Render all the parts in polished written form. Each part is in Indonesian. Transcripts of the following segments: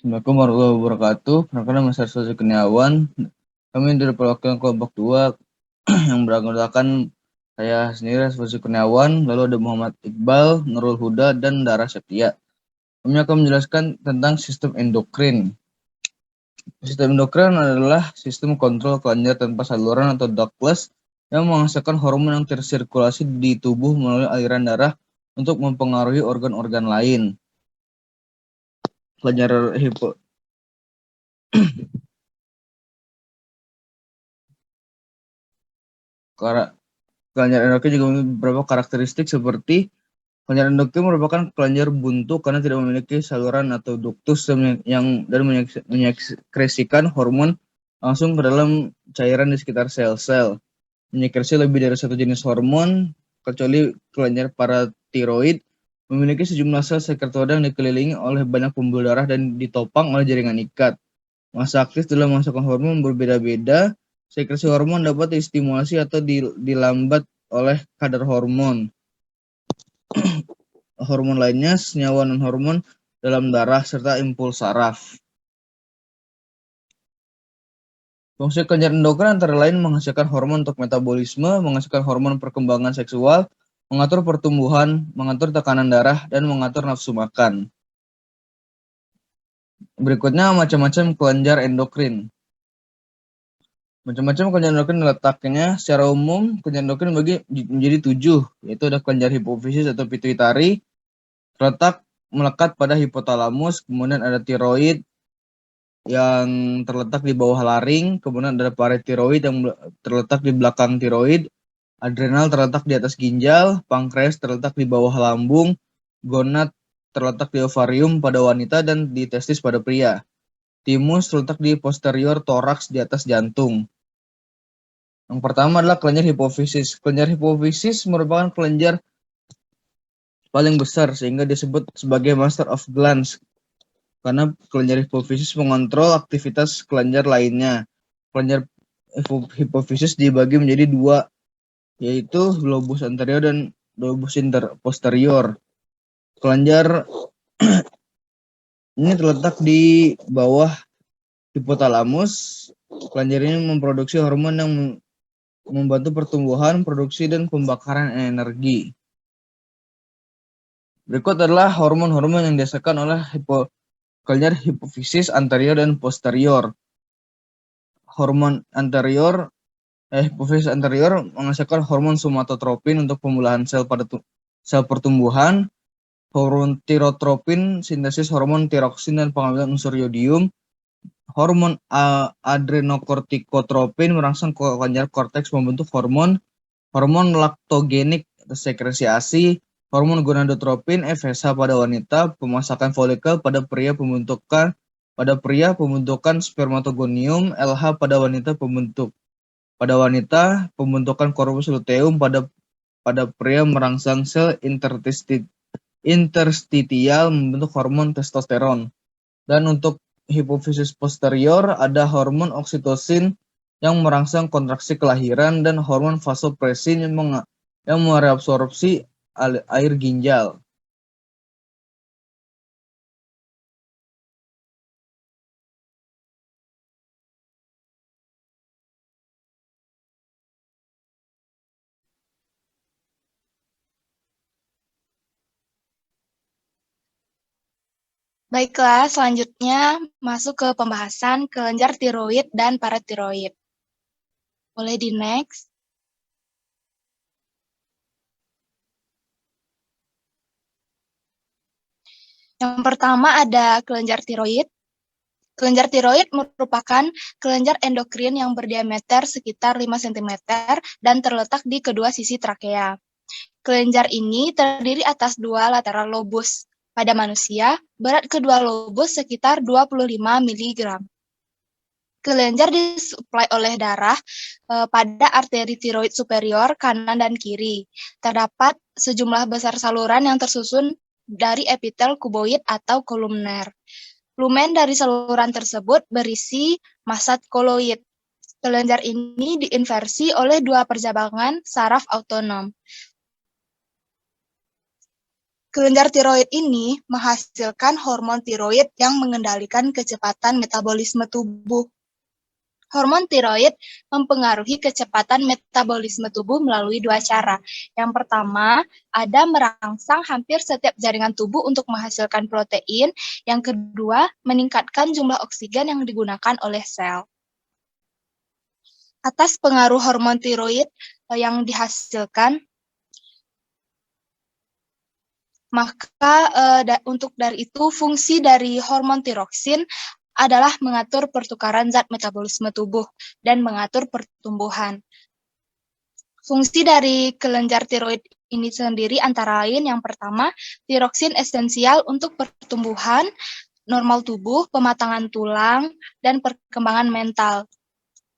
Assalamualaikum warahmatullahi wabarakatuh. Perkenalkan nama saya Suzy Kurniawan. Kami dari perwakilan kelompok 2 yang beranggotakan saya sendiri Suzy Kurniawan, lalu ada Muhammad Iqbal, Nurul Huda, dan Dara Septia. Kami akan menjelaskan tentang sistem endokrin. Sistem endokrin adalah sistem kontrol kelenjar tanpa saluran atau ductless yang menghasilkan hormon yang tersirkulasi di tubuh melalui aliran darah untuk mempengaruhi organ-organ lain. Kelenjar kelenjar endokrin juga memiliki beberapa karakteristik seperti kelenjar endokrin merupakan kelenjar buntu karena tidak memiliki saluran atau ductus dan menyekresikan hormon langsung ke dalam cairan di sekitar sel-sel. Menyekresi lebih dari satu jenis hormon, kecuali kelenjar paratiroid, memiliki sejumlah sel sekretoda yang dikelilingi oleh banyak pembuluh darah dan ditopang oleh jaringan ikat. Masa aktif dalam menghasilkan hormon berbeda-beda. Sekresi hormon dapat distimulasi atau dilambat oleh kadar hormon. Hormon lainnya, senyawa non-hormon dalam darah, serta impuls saraf. Fungsi kelenjar endokrin antara lain menghasilkan hormon untuk metabolisme, menghasilkan hormon perkembangan seksual, mengatur pertumbuhan, mengatur tekanan darah, dan mengatur nafsu makan. Berikutnya macam-macam kelenjar endokrin. Macam-macam kelenjar endokrin letaknya secara umum kelenjar endokrin menjadi 7, yaitu ada kelenjar hipofisis atau pituitari, melekat pada hipotalamus, kemudian ada tiroid yang terletak di bawah laring, kemudian ada paratiroid yang terletak di belakang tiroid, adrenal terletak di atas ginjal, pankreas terletak di bawah lambung, gonad terletak di ovarium pada wanita dan di testis pada pria. Timus terletak di posterior toraks di atas jantung. Yang pertama adalah kelenjar hipofisis. Kelenjar hipofisis merupakan kelenjar paling besar sehingga disebut sebagai master of glands karena kelenjar hipofisis mengontrol aktivitas kelenjar lainnya. Kelenjar hipofisis dibagi menjadi 2, yaitu lobus anterior dan lobus posterior. Kelenjar ini terletak di bawah hipotalamus. Kelenjar ini memproduksi hormon yang membantu pertumbuhan, produksi, dan pembakaran energi. Berikut adalah hormon-hormon yang dihasilkan oleh kelenjar hipofisis anterior dan posterior. Hormon hipofisis anterior menghasilkan hormon somatotropin untuk pembelahan sel pada sel pertumbuhan, hormon tirotropin sintesis hormon tiroksin dan pengambilan unsur yodium, hormon adrenokortikotropin merangsang kelenjar korteks membentuk hormon laktogenik sekresi ASI, hormon gonadotropin FSH pada wanita, pemasakan folikel pada pria pembentukan spermatogonium, LH pada wanita pembentukan corpus luteum, pada pria merangsang sel interstitial membentuk hormon testosteron. Dan untuk hipofisis posterior ada hormon oksitosin yang merangsang kontraksi kelahiran dan hormon vasopresin yang mereabsorpsi air ginjal. Baiklah, selanjutnya masuk ke pembahasan kelenjar tiroid dan paratiroid. Boleh di next. Yang pertama ada kelenjar tiroid. Kelenjar tiroid merupakan kelenjar endokrin yang berdiameter sekitar 5 cm dan terletak di kedua sisi trakea. Kelenjar ini terdiri atas 2 lateral lobus. Pada manusia, berat kedua lobus sekitar 25 mg. Kelenjar disuplai oleh darah pada arteri tiroid superior kanan dan kiri. Terdapat sejumlah besar saluran yang tersusun dari epitel kuboid atau kolumner. Lumen dari saluran tersebut berisi masat koloid. Kelenjar ini diinversi oleh 2 percabangan saraf autonom. Kelenjar tiroid ini menghasilkan hormon tiroid yang mengendalikan kecepatan metabolisme tubuh. Hormon tiroid mempengaruhi kecepatan metabolisme tubuh melalui dua cara. Yang pertama, ada merangsang hampir setiap jaringan tubuh untuk menghasilkan protein. Yang kedua, meningkatkan jumlah oksigen yang digunakan oleh sel. Atas pengaruh hormon tiroid yang dihasilkan, maka untuk dari itu fungsi dari hormon tiroksin adalah mengatur pertukaran zat metabolisme tubuh dan mengatur pertumbuhan. Fungsi dari kelenjar tiroid ini sendiri antara lain yang pertama, tiroksin esensial untuk pertumbuhan normal tubuh, pematangan tulang, dan perkembangan mental.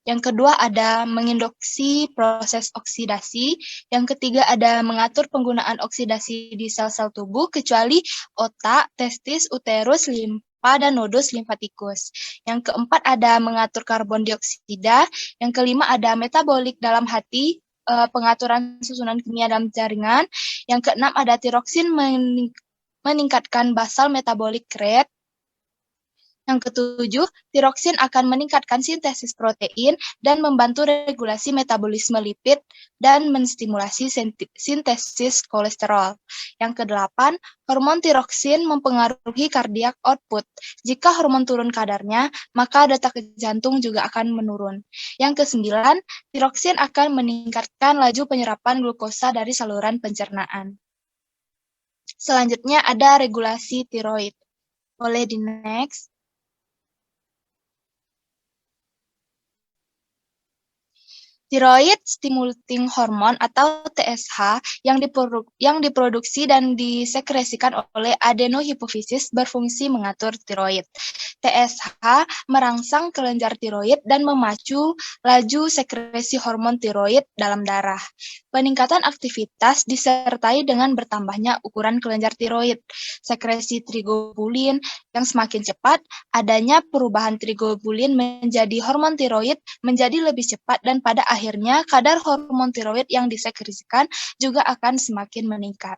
Yang kedua ada menginduksi proses oksidasi. Yang ketiga ada mengatur penggunaan oksidasi di sel-sel tubuh kecuali otak, testis, uterus, limfa, dan nodus limfatikus. Yang keempat ada mengatur karbon dioksida. Yang kelima ada metabolik dalam hati, pengaturan susunan kimia dalam jaringan. Yang keenam ada tiroksin meningkatkan basal metabolic rate. Yang ketujuh, tiroksin akan meningkatkan sintesis protein dan membantu regulasi metabolisme lipid dan menstimulasi sintesis kolesterol. Yang kedelapan, hormon tiroksin mempengaruhi cardiac output. Jika hormon turun kadarnya, maka detak jantung juga akan menurun. Yang kesembilan, tiroksin akan meningkatkan laju penyerapan glukosa dari saluran pencernaan. Selanjutnya ada regulasi tiroid. Boleh di next. Thyroid stimulating hormone atau TSH yang diproduksi dan disekresikan oleh adenohipofisis berfungsi mengatur tiroid. TSH merangsang kelenjar tiroid dan memacu laju sekresi hormon tiroid dalam darah. Peningkatan aktivitas disertai dengan bertambahnya ukuran kelenjar tiroid. Sekresi trigobulin yang semakin cepat, adanya perubahan trigobulin menjadi hormon tiroid menjadi lebih cepat dan pada akhirnya kadar hormon tiroid yang disekresikan juga akan semakin meningkat.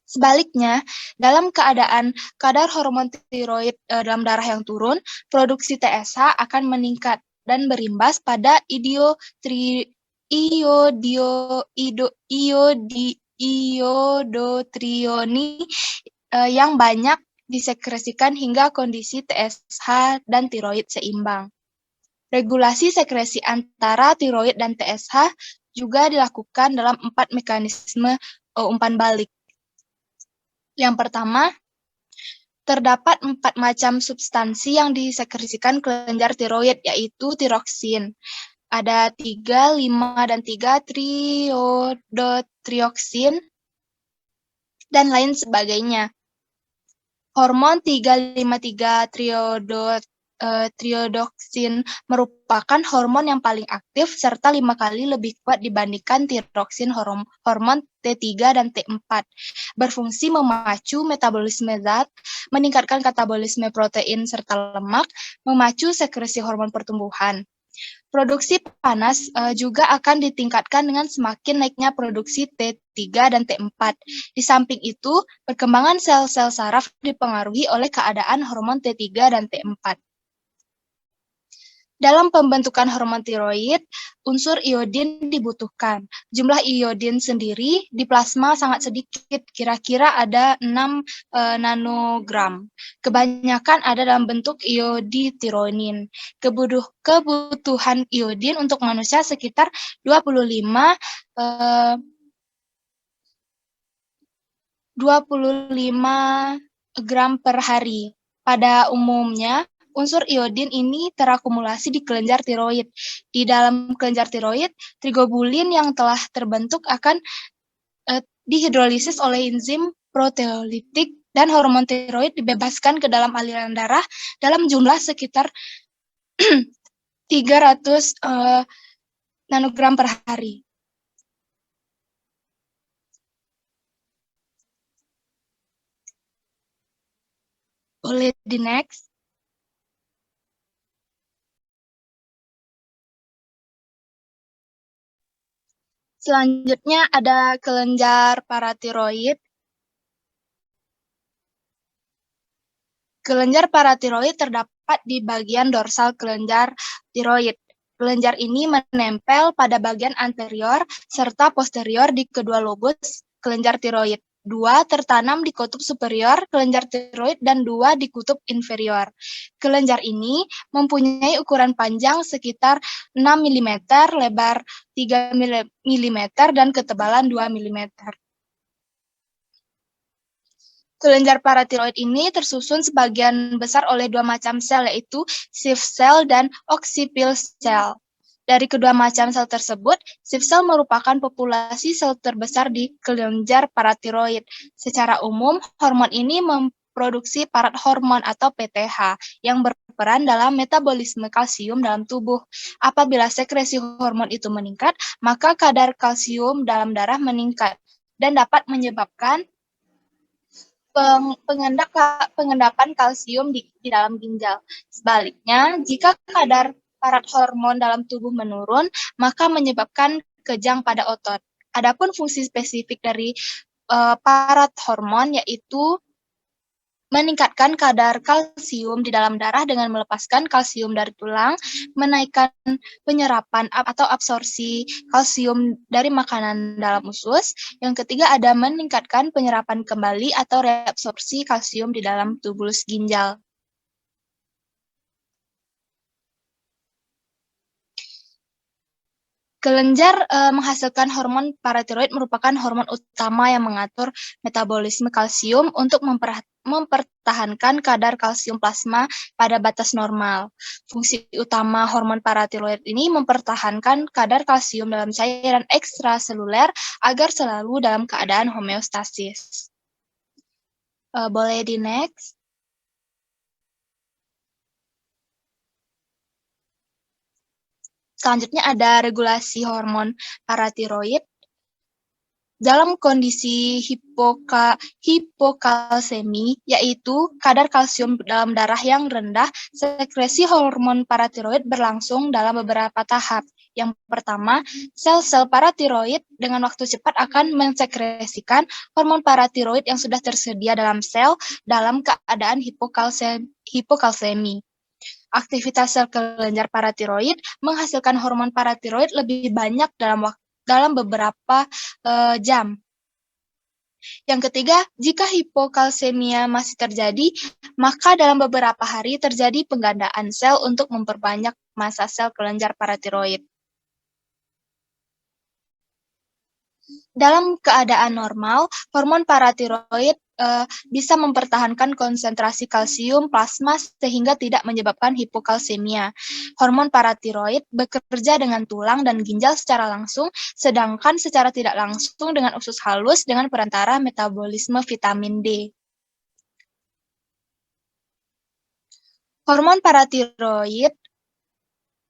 Sebaliknya, dalam keadaan kadar hormon tiroid dalam darah yang turun, produksi TSH akan meningkat dan berimbas pada iodotrioni yang banyak disekresikan hingga kondisi TSH dan tiroid seimbang. Regulasi sekresi antara tiroid dan TSH juga dilakukan dalam 4 mekanisme umpan balik. Yang pertama, terdapat 4 macam substansi yang disekresikan kelenjar tiroid, yaitu tiroksin. Ada 3, 5, dan 3 triodotrioksin, dan lain sebagainya. Hormon 353 triodoksin merupakan hormon yang paling aktif serta 5 kali lebih kuat dibandingkan tiroksin hormon T3 dan T4. Berfungsi memacu metabolisme zat, meningkatkan katabolisme protein serta lemak, memacu sekresi hormon pertumbuhan. Produksi panas juga akan ditingkatkan dengan semakin naiknya produksi T3 dan T4. Di samping itu, perkembangan sel-sel saraf dipengaruhi oleh keadaan hormon T3 dan T4. Dalam pembentukan hormon tiroid, unsur iodin dibutuhkan. Jumlah iodin sendiri di plasma sangat sedikit, kira-kira ada 6 nanogram. Kebanyakan ada dalam bentuk ioditironin. Kebutuhan iodin untuk manusia sekitar 25 gram per hari. Pada umumnya, unsur iodin ini terakumulasi di kelenjar tiroid. Di dalam kelenjar tiroid, trigobulin yang telah terbentuk akan dihidrolisis oleh enzim proteolitik dan hormon tiroid dibebaskan ke dalam aliran darah dalam jumlah sekitar 300 nanogram per hari. Boleh di next. Selanjutnya ada kelenjar paratiroid. Kelenjar paratiroid terdapat di bagian dorsal kelenjar tiroid. Kelenjar ini menempel pada bagian anterior serta posterior di kedua lobus kelenjar tiroid. 2 tertanam di kutub superior kelenjar tiroid dan 2 di kutub inferior. Kelenjar ini mempunyai ukuran panjang sekitar 6 mm, lebar 3 mm, dan ketebalan 2 mm. Kelenjar paratiroid ini tersusun sebagian besar oleh 2 macam sel, yaitu Schiff cell dan occipil cell. Dari kedua macam sel tersebut, Schiff cell merupakan populasi sel terbesar di kelenjar paratiroid. Secara umum, hormon ini memproduksi parathormon atau PTH yang berperan dalam metabolisme kalsium dalam tubuh. Apabila sekresi hormon itu meningkat, maka kadar kalsium dalam darah meningkat dan dapat menyebabkan pengendapan kalsium di dalam ginjal. Sebaliknya, jika kadar parathormon dalam tubuh menurun, maka menyebabkan kejang pada otot. Adapun fungsi spesifik dari parathormon yaitu meningkatkan kadar kalsium di dalam darah dengan melepaskan kalsium dari tulang, menaikkan penyerapan atau absorpsi kalsium dari makanan dalam usus. Yang ketiga ada meningkatkan penyerapan kembali atau reabsorpsi kalsium di dalam tubulus ginjal. Kelenjar menghasilkan hormon paratiroid merupakan hormon utama yang mengatur metabolisme kalsium untuk mempertahankan kadar kalsium plasma pada batas normal. Fungsi utama hormon paratiroid ini mempertahankan kadar kalsium dalam cairan ekstraseluler agar selalu dalam keadaan homeostasis. Boleh di next. Selanjutnya ada regulasi hormon paratiroid. Dalam kondisi hipokalsemi, yaitu kadar kalsium dalam darah yang rendah, sekresi hormon paratiroid berlangsung dalam beberapa tahap. Yang pertama, sel-sel paratiroid dengan waktu cepat akan mensekresikan hormon paratiroid yang sudah tersedia dalam sel dalam keadaan hipokalsemi. Aktivitas sel kelenjar paratiroid menghasilkan hormon paratiroid lebih banyak dalam beberapa jam. Yang ketiga, jika hipokalsemia masih terjadi, maka dalam beberapa hari terjadi penggandaan sel untuk memperbanyak massa sel kelenjar paratiroid. Dalam keadaan normal, hormon paratiroid bisa mempertahankan konsentrasi kalsium plasma sehingga tidak menyebabkan hipokalsemia. Hormon paratiroid bekerja dengan tulang dan ginjal secara langsung, sedangkan secara tidak langsung dengan usus halus dengan perantara metabolisme vitamin D. Hormon paratiroid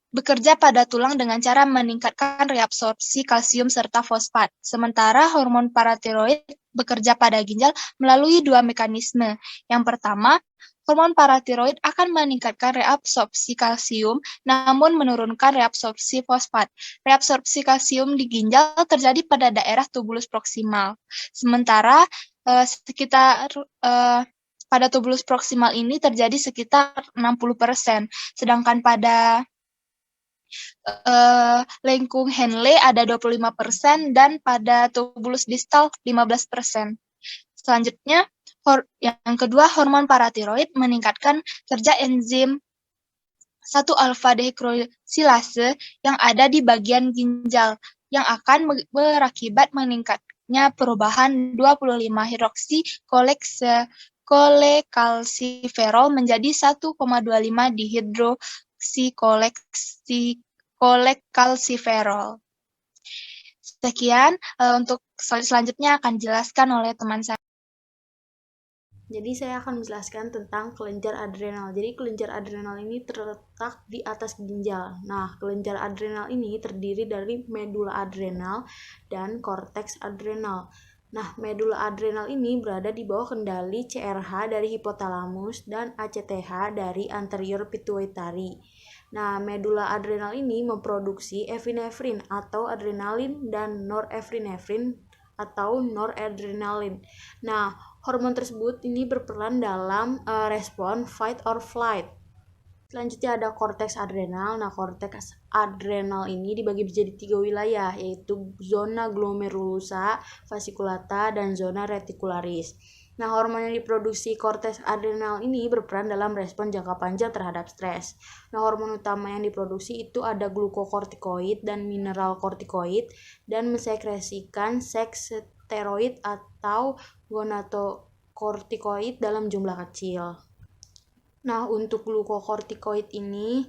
bekerja pada tulang dengan cara meningkatkan reabsorpsi kalsium serta fosfat. Sementara hormon paratiroid bekerja pada ginjal melalui 2 mekanisme. Yang pertama, hormon paratiroid akan meningkatkan reabsorpsi kalsium, namun menurunkan reabsorpsi fosfat. Reabsorpsi kalsium di ginjal terjadi pada daerah tubulus proksimal. Sementara pada tubulus proksimal ini terjadi sekitar 60%, sedangkan pada lengkung Henle ada 25% dan pada tubulus distal 15%. Selanjutnya, yang kedua, hormon paratiroid meningkatkan kerja enzim 1-alfa dehidrosilase yang ada di bagian ginjal yang akan berakibat meningkatnya perubahan 25 hidroksi kolekalsiferol menjadi 1,25 dihidroksikolekalsiferol. Sekian, untuk slide selanjutnya akan dijelaskan oleh teman saya. Jadi saya akan menjelaskan tentang kelenjar adrenal. Jadi kelenjar adrenal ini terletak di atas ginjal. Nah, kelenjar adrenal ini terdiri dari medula adrenal dan korteks adrenal. Nah, medula adrenal ini berada di bawah kendali CRH dari hipotalamus dan ACTH dari anterior pituitary. Nah, medula adrenal ini memproduksi epinefrin atau adrenalin dan norepinefrin atau noradrenaline. Nah, hormon tersebut ini berperan dalam respon fight or flight. Selanjutnya ada korteks adrenal. Nah, korteks adrenal ini dibagi menjadi 3 wilayah, yaitu zona glomerulosa, fasciculata, dan zona reticularis. Nah, hormon yang diproduksi korteks adrenal ini berperan dalam respon jangka panjang terhadap stres. Nah, hormon utama yang diproduksi itu ada glukokortikoid dan mineral kortikoid, dan mensekresikan seks steroid atau gonadokortikoid dalam jumlah kecil. Nah, untuk glukokortikoid ini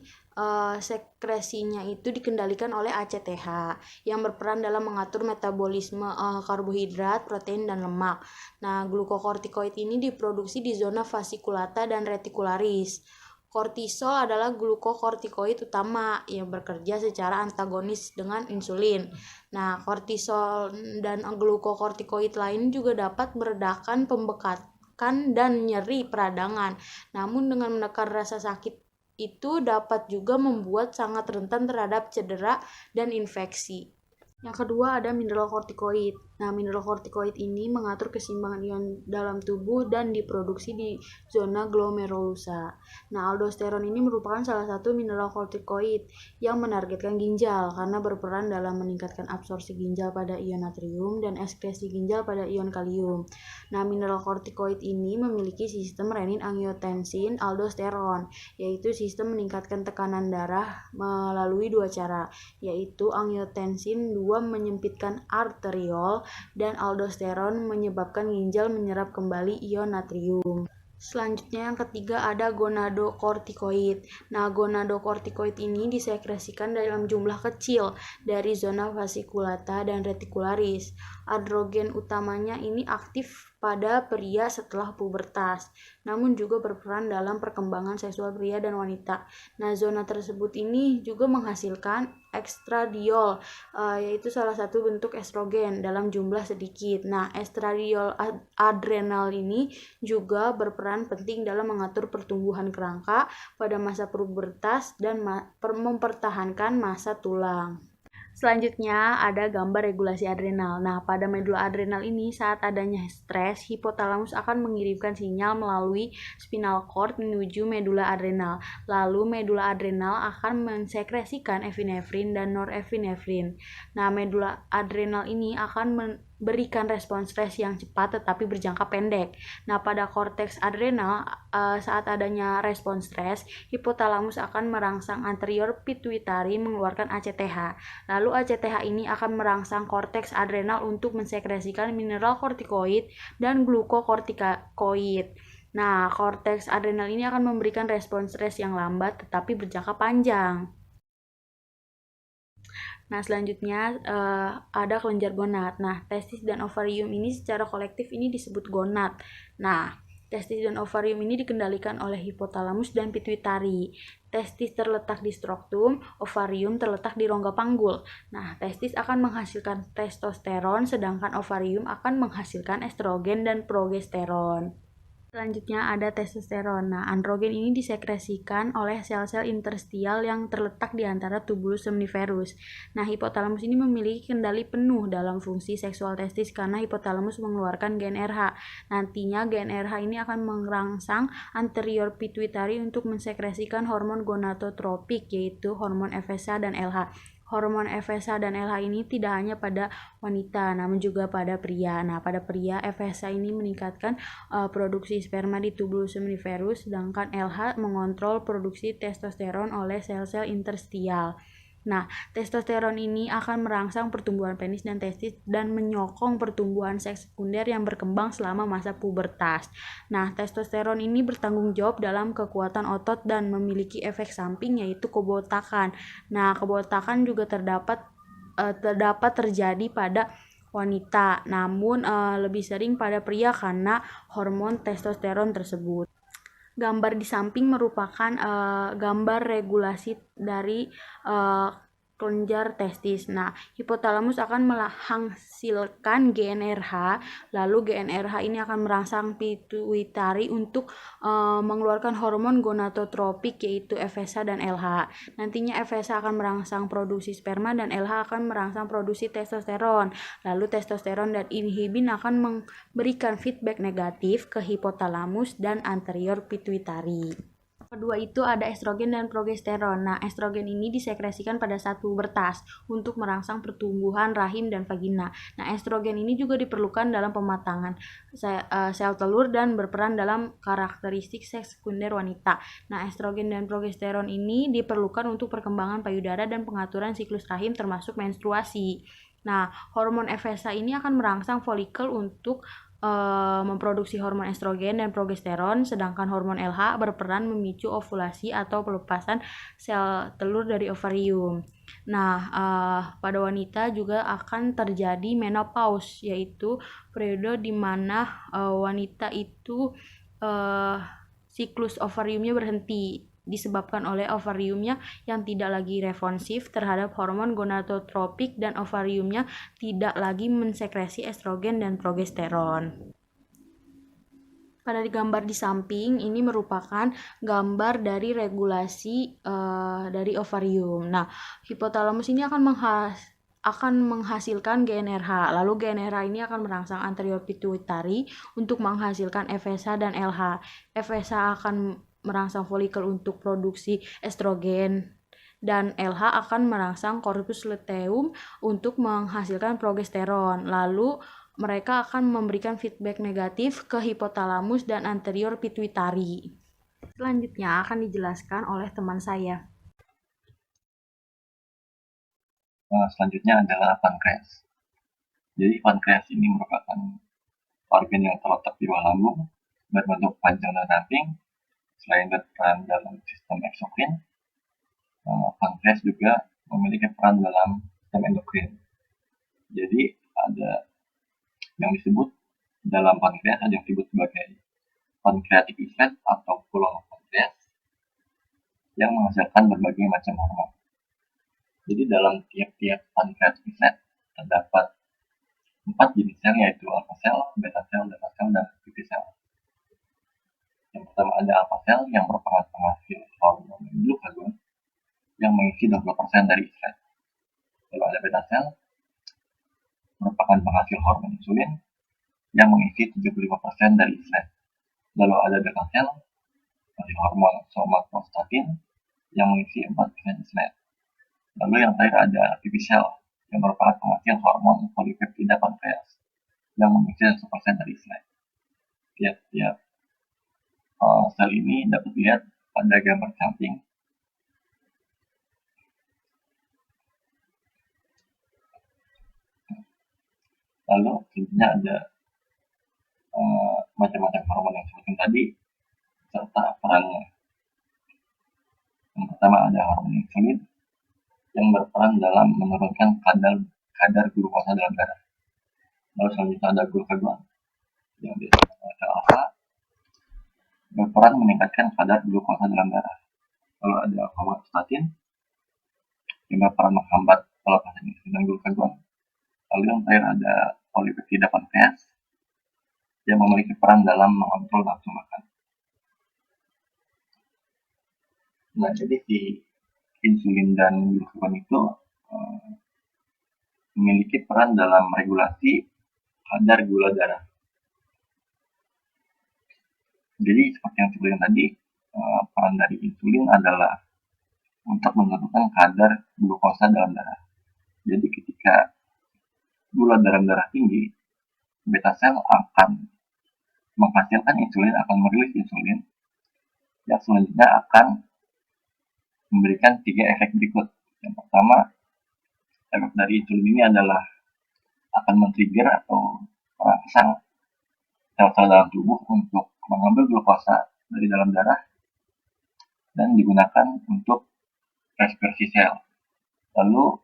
sekresinya itu dikendalikan oleh ACTH yang berperan dalam mengatur metabolisme karbohidrat, protein, dan lemak. Nah, glukokortikoid ini diproduksi di zona fasciculata dan reticularis. Kortisol adalah glukokortikoid utama yang bekerja secara antagonis dengan insulin. Nah, kortisol dan glukokortikoid lain juga dapat meredakan pembekatan dan nyeri peradangan. Namun dengan menekan rasa sakit itu dapat juga membuat sangat rentan terhadap cedera dan infeksi. Yang kedua ada mineral kortikoid. Nah, mineral kortikoid ini mengatur keseimbangan ion dalam tubuh dan diproduksi di zona glomerulosa. Nah, aldosteron ini merupakan salah satu mineral kortikoid yang menargetkan ginjal karena berperan dalam meningkatkan absorpsi ginjal pada ion natrium dan ekskresi ginjal pada ion kalium. Nah, mineral kortikoid ini memiliki sistem renin-angiotensin aldosteron, yaitu sistem meningkatkan tekanan darah melalui 2 cara, yaitu angiotensin 2 menyempitkan arteriol dan aldosteron menyebabkan ginjal menyerap kembali ion natrium. Selanjutnya yang ketiga ada gonadokortikoid. Nah, gonadokortikoid ini disekresikan dalam jumlah kecil dari zona fasciculata dan reticularis. Androgen utamanya ini aktif pada pria setelah pubertas, namun juga berperan dalam perkembangan seksual pria dan wanita. Nah, zona tersebut ini juga menghasilkan estradiol, yaitu salah satu bentuk estrogen dalam jumlah sedikit. Nah, estradiol adrenal ini juga berperan penting dalam mengatur pertumbuhan kerangka pada masa pubertas dan mempertahankan massa tulang. Selanjutnya ada gambar regulasi adrenal. Nah, pada medula adrenal ini saat adanya stres, hipotalamus akan mengirimkan sinyal melalui spinal cord menuju medula adrenal. Lalu medula adrenal akan mensekresikan epinefrin dan norepinefrin. Nah, medula adrenal ini akan berikan respon stres yang cepat tetapi berjangka pendek. Nah, pada korteks adrenal saat adanya respon stres, hipotalamus akan merangsang anterior pituitari mengeluarkan ACTH. Lalu ACTH ini akan merangsang korteks adrenal untuk mensekresikan mineral kortikoid dan glukokortikoid. Nah, korteks adrenal ini akan memberikan respon stres yang lambat tetapi berjangka panjang. Nah, selanjutnya ada kelenjar gonad. Nah, testis dan ovarium ini secara kolektif ini disebut gonad. Nah, testis dan ovarium ini dikendalikan oleh hipotalamus dan pituitari. Testis terletak di struktum, ovarium terletak di rongga panggul. Nah, testis akan menghasilkan testosteron, sedangkan ovarium akan menghasilkan estrogen dan progesteron. Selanjutnya ada testosteron. Nah, androgen ini disekresikan oleh sel-sel interstial yang terletak di antara tubulus seminiferus. Nah, hipotalamus ini memiliki kendali penuh dalam fungsi seksual testis karena hipotalamus mengeluarkan gen RH. Nantinya gen RH ini akan merangsang anterior pituitari untuk mensekresikan hormon gonadotropik, yaitu hormon FSH dan LH. Hormon FSH dan LH ini tidak hanya pada wanita, namun juga pada pria. Nah, pada pria, FSH ini meningkatkan produksi sperma di tubulus seminiferus, sedangkan LH mengontrol produksi testosteron oleh sel-sel interstial. Nah, testosteron ini akan merangsang pertumbuhan penis dan testis dan menyokong pertumbuhan seks sekunder yang berkembang selama masa pubertas. Nah, testosteron ini bertanggung jawab dalam kekuatan otot dan memiliki efek samping yaitu kebotakan. Nah, kebotakan juga terdapat terjadi pada wanita, namun lebih sering pada pria karena hormon testosteron tersebut. Gambar di samping merupakan gambar regulasi dari kelenjar testis. Nah, hipotalamus akan menghasilkan GnRH, lalu GnRH ini akan merangsang pituitari untuk mengeluarkan hormon gonadotropik yaitu FSH dan LH. Nantinya FSH akan merangsang produksi sperma dan LH akan merangsang produksi testosteron. Lalu testosteron dan inhibin akan memberikan feedback negatif ke hipotalamus dan anterior pituitari. Kedua itu ada estrogen dan progesteron. Nah, estrogen ini disekresikan pada saat pubertas untuk merangsang pertumbuhan rahim dan vagina. Nah, estrogen ini juga diperlukan dalam pematangan sel telur dan berperan dalam karakteristik seks sekunder wanita. Nah, estrogen dan progesteron ini diperlukan untuk perkembangan payudara dan pengaturan siklus rahim termasuk menstruasi. Nah, hormon FSH ini akan merangsang folikel untuk memproduksi hormon estrogen dan progesteron, sedangkan hormon LH berperan memicu ovulasi atau pelepasan sel telur dari ovarium. Nah, pada wanita juga akan terjadi menopause, yaitu periode di mana wanita itu siklus ovariumnya berhenti disebabkan oleh ovariumnya yang tidak lagi responsif terhadap hormon gonadotropik dan ovariumnya tidak lagi mensekresi estrogen dan progesteron. Pada gambar di samping ini merupakan gambar dari regulasi dari ovarium. Nah, hipotalamus ini akan menghasilkan GnRH. Lalu GnRH ini akan merangsang anterior pituitari untuk menghasilkan FSH dan LH. FSH akan merangsang folikel untuk produksi estrogen dan LH akan merangsang corpus luteum untuk menghasilkan progesteron. Lalu mereka akan memberikan feedback negatif ke hipotalamus dan anterior pituitari. Selanjutnya akan dijelaskan oleh teman saya. Selanjutnya adalah pankreas. Jadi pankreas ini merupakan organ yang terletak di bawah lambung, berbentuk panjang dan ramping. Selain berperan dalam sistem eksokrin, pankreas juga memiliki peran dalam sistem endokrin. Jadi ada yang disebut dalam pankreas, ada yang disebut sebagai pancreatic islet atau pulau pankreas yang menghasilkan berbagai macam hormon. Jadi dalam tiap-tiap pancreatic islet terdapat 4 jenis sel, yaitu alpha sel, beta sel, delta sel, dan Pp sel. Yang pertama ada alpha sel yang merupakan penghasil hormon glukagon yang mengisi 20% dari islet. Lalu ada beta sel merupakan penghasil hormon insulin yang mengisi 75% dari islet. Lalu ada delta sel penghasil hormon somatostatin yang mengisi 4% islet. Lalu yang terakhir ada Pp sel yang merupakan penghasil hormon polipeptida pankreas yang mengisi 1% dari islet. Tiap-tiap sel ini dapat dilihat pada gambar samping. Lalu selanjutnya ada macam-macam hormon yang disebutkan tadi serta perannya. Yang pertama ada hormon insulin yang berperan dalam menurunkan kadar glukosa dalam darah. Lalu selanjutnya ada glukagon yang disebut sel alfa berperan meningkatkan kadar glukosa dalam darah. Lalu ada somatostatin yang berperan menghambat pelepasan insulin dan glukagon. Lalu yang terakhir ada polipeptida pankreas yang memiliki peran dalam mengontrol nafsu makan. Nah, jadi si insulin dan glukagon itu memiliki peran dalam regulasi kadar gula darah. Jadi seperti yang sebelumnya tadi, peran dari insulin adalah untuk menentukan kadar glukosa dalam darah. Jadi ketika gula dalam darah tinggi, beta sel akan menghasilkan insulin, akan merilis insulin yang selanjutnya akan memberikan 3 efek berikut. Yang pertama, efek dari insulin ini adalah akan men-trigger atau merangsang sel-sel dalam tubuh untuk mengambil glukosa dari dalam darah dan digunakan untuk respirasi sel. Lalu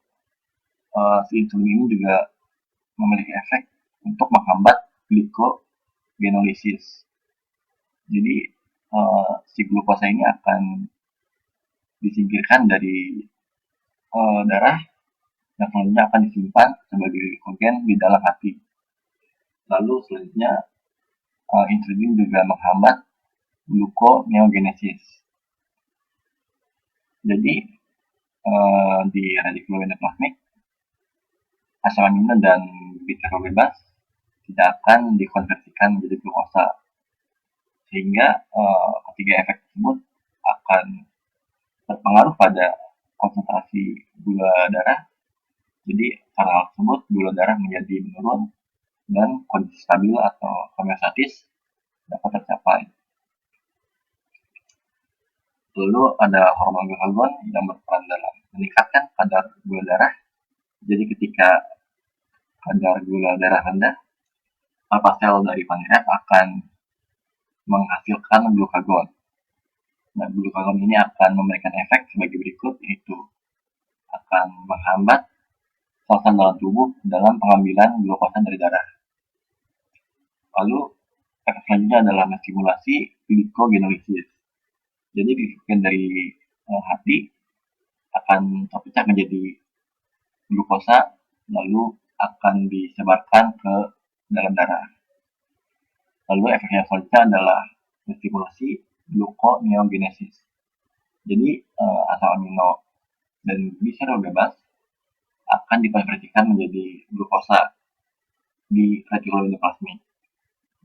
si insulin ini juga memiliki efek untuk menghambat glikogenolisis. Jadi si glukosa ini akan disingkirkan dari darah yang selanjutnya akan disimpan sebagai glikogen di dalam hati. Lalu selanjutnya insulin juga menghambat gluconeogenesis. Jadi di retikuloneuroplasmik asam amino dan glikol bebas tidak akan dikonversikan menjadi glukosa, sehingga ketiga efek tersebut akan berpengaruh pada konsentrasi gula darah. Jadi karena hal tersebut gula darah menjadi menurun dan kondisi stabil atau homeostatis dapat tercapai. Lalu ada hormon glukagon yang berperan dalam meningkatkan kadar gula darah. Jadi ketika kadar gula darah rendah, alpha sel dari pankreas akan menghasilkan glukagon. Nah, glukagon ini akan memberikan efek sebagai berikut, yaitu akan menghambat sel-sel dalam tubuh dalam pengambilan glukosa dari darah. Lalu efek selanjutnya adalah menstimulasi glycogenolysis. Jadi glikogen dari hati akan terpecah menjadi glukosa, lalu akan disebarkan ke dalam darah. Lalu efek yang selanjutnya adalah menstimulasi gluconeogenesis. Jadi asam amino dan glikol bebas akan dikonversikan menjadi glukosa di retikuloneuroplasmik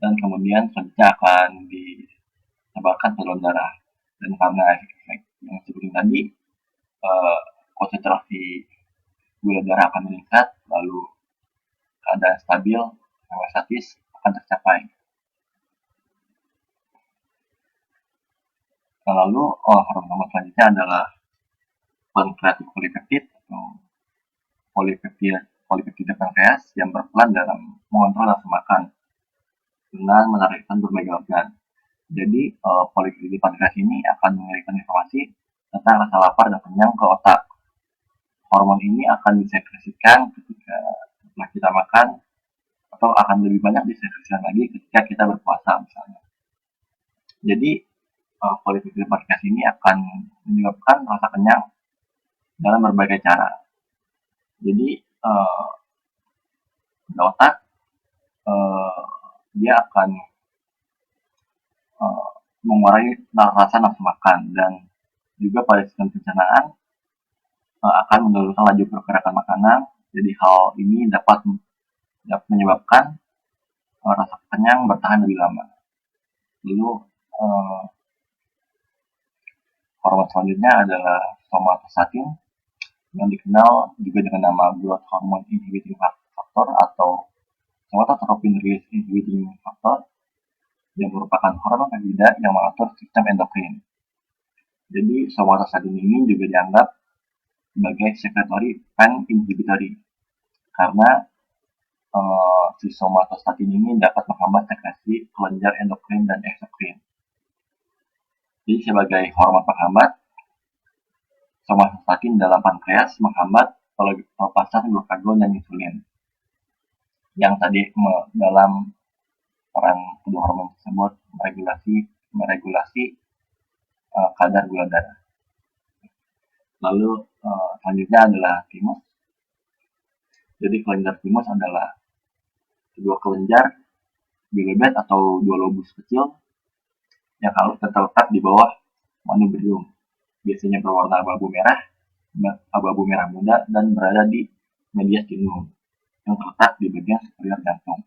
dan kemudian selanjutnya akan disebarkan ke dalam darah. Dan karena efek yang seperti tadi, konsentrasi gula darah akan meningkat, lalu keadaan stabil homeostatis akan tercapai. Lalu hormon selanjutnya adalah pankreatic polypeptide atau polipeptida pankreas yang berperan dalam mengontrol nafsu makan dengan menarikkan berbagai organ. Jadi polipeptida pankreas ini akan mengirimkan informasi tentang rasa lapar dan kenyang ke otak. Hormon ini akan disekresikan ketika setelah kita makan, atau akan lebih banyak disekresikan lagi ketika kita berpuasa misalnya. Jadi polipeptida pankreas ini akan menyebabkan rasa kenyang dalam berbagai cara. Jadi pada otak dia akan mengurangi rasa nafsu makan, dan juga pada sistem pencernaan akan menurunkan laju pergerakan makanan. Jadi hal ini dapat menyebabkan rasa kenyang bertahan lebih lama. Lalu hormon selanjutnya adalah somatostatin yang dikenal juga dengan nama growth hormone inhibiting factor atau somatotropin release inhibiting factor, yang merupakan hormon peptida yang mengatur sistem endokrin. Jadi somatostatin ini juga dianggap sebagai secretory pan inhibitory karena si somatostatin ini dapat menghambat sekresi kelenjar endokrin dan eksokrin. Jadi sebagai hormon penghambat, somatostatin dalam pankreas menghambat pelepasan glukagon dan insulin. Yang tadi dalam peran kedua hormon tersebut meregulasi kadar gula darah. Lalu selanjutnya adalah timus. Jadi kelenjar timus adalah sebuah kelenjar bilobed atau dua lobus kecil yang halus terletak di bawah manubrium. Biasanya berwarna abu-abu merah muda, dan berada di mediastinum yang terletak di bagian superior jantung.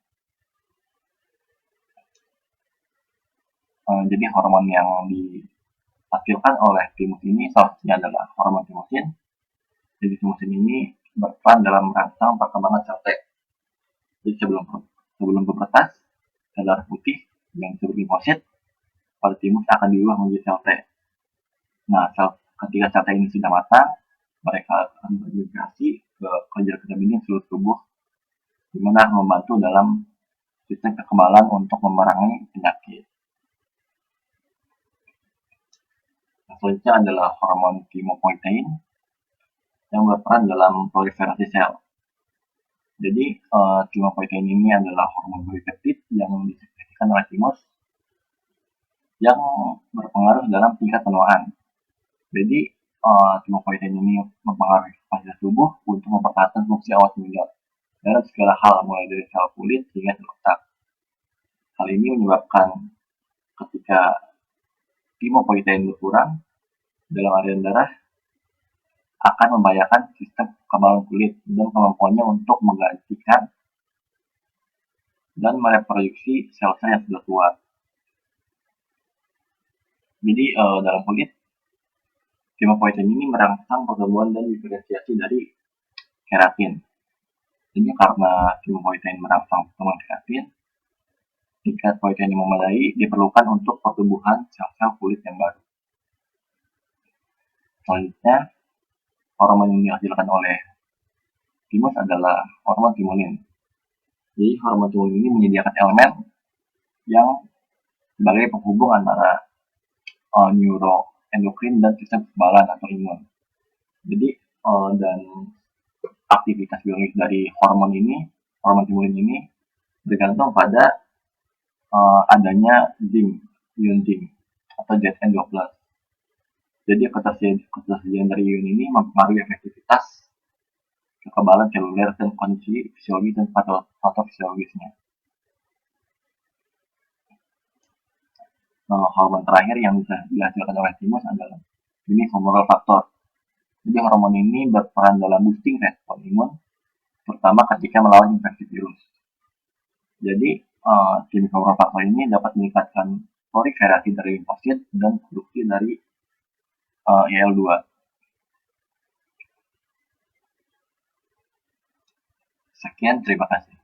Jadi hormon yang dihasilkan oleh timus ini salah satunya adalah hormon timusin. Jadi timusin ini berperan dalam merangsang perkembangan sel T. Jadi sebelum pubertas, sel darah putih yang disebut limfosit pada timus akan diubah menjadi sel T. Nah, ketika sel T ini sudah matang, mereka akan bermigrasi ke kelenjar dinding seluruh tubuh, di mana membantu dalam sistem kekebalan untuk memerangi penyakit. Selanjutnya adalah hormon thymopoietin yang berperan dalam proliferasi sel. Jadi thymopoietin ini adalah hormon polipeptid yang disekresikan oleh timus yang berpengaruh dalam tingkat penuaan. Jadi timopoietin ini mempengaruhi kapasitas tubuh untuk mempertahankan fungsi awal ginjal dalam segala hal, mulai dari sel kulit hingga sel otak. Hal ini menyebabkan ketika timopoietin berkurang dalam aliran darah akan membahayakan sistem kekebalan kulit dan kemampuannya untuk menggantikan dan mereproduksi sel-sel yang sudah tua. Jadi dalam kulit, timopoietin ini merangsang pertumbuhan dan diferensiasi dari keratin. Jadi karena timopoietin merangsang pertumbuhan keratin, jika poietin yang memadai diperlukan untuk pertumbuhan sel-sel kulit yang baru. Selanjutnya, hormon yang dihasilkan oleh timus adalah hormon timulin. Jadi hormon timulin ini menyediakan elemen yang sebagai penghubung antara neuroendokrin dan sistem kekebalan atau imun. Jadi dan aktivitas biologis dari hormon timulin ini bergantung pada adanya ion zinc atau Zn12. Jadi ketersediaan dari ion ini mempengaruhi efektivitas kekebalan seluler dan kondisi fisiologi dan patofisiologisnya. Hormon terakhir yang bisa dihasilkan oleh timus adalah jenis humoral faktor. Jadi hormon ini berperan dalam boosting respon imun, terutama ketika melawan infeksi virus. Jadi jenis humoral faktor ini dapat meningkatkan proliferasi dari limfosit dan produksi dari IL-2. Sekian, terima kasih.